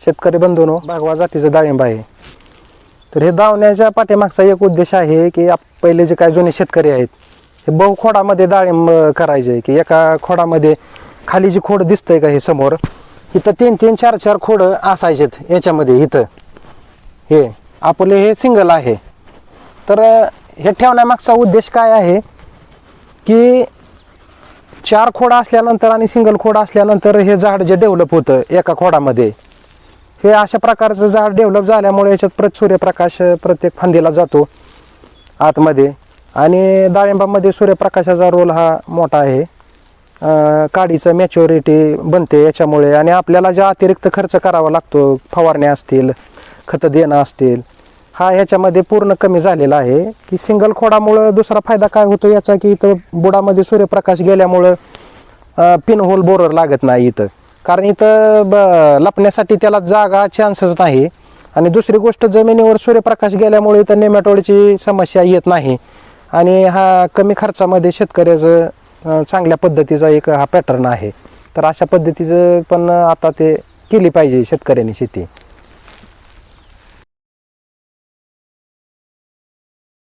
शेतकरी बंधूंनो, भागवा जातीचं डाळिंब आहे. तर हे दावण्याच्या पाठीमागचा एक उद्देश आहे की पहिले जे काही जुने शेतकरी आहेत हे बहुखोडामध्ये डाळिंब करायचे, की एका खोडामध्ये खाली जी खोड दिसतंय का हे समोर, इथं 3-3, 4-4 खोड असायचेत याच्यामध्ये. इथं हे आपले हे सिंगल आहे. तर हे ठेवण्यामागचा उद्देश काय आहे की 4 खोड असल्यानंतर आणि सिंगल खोड असल्यानंतर हे झाड जे डेव्हलप होतं एका खोडामध्ये, हे अशा प्रकारचं झाड डेव्हलप झाल्यामुळे याच्यात सूर्यप्रकाश प्रत्येक फांदीला जातो आतमध्ये, आणि डाळिंबामध्ये सूर्यप्रकाशाचा रोल हा मोठा आहे. काडीचं मॅच्युरिटी बनते याच्यामुळे, आणि आपल्याला ज्या अतिरिक्त खर्च करावा लागतो, फवारण्या असतील, खतं देणं असतील, हा ह्याच्यामध्ये पूर्ण कमी झालेला आहे. की सिंगल खोडामुळं दुसरा फायदा काय होतो याचा, की इथं बुडामध्ये सूर्यप्रकाश गेल्यामुळं पिन होल बोरर लागत नाही इथं, कारण इथं लपण्यासाठी त्याला जागा चान्सच नाही. आणि दुसरी गोष्ट, जमिनीवर सूर्यप्रकाश गेल्यामुळे इथं नेमॅटोडची समस्या येत नाही, आणि हा कमी खर्चामध्ये शेतकऱ्याचं चांगल्या पद्धतीचा एक हा पॅटर्न आहे. तर अशा पद्धतीचं पण आता ते केली पाहिजे शेतकऱ्यांनी शेती.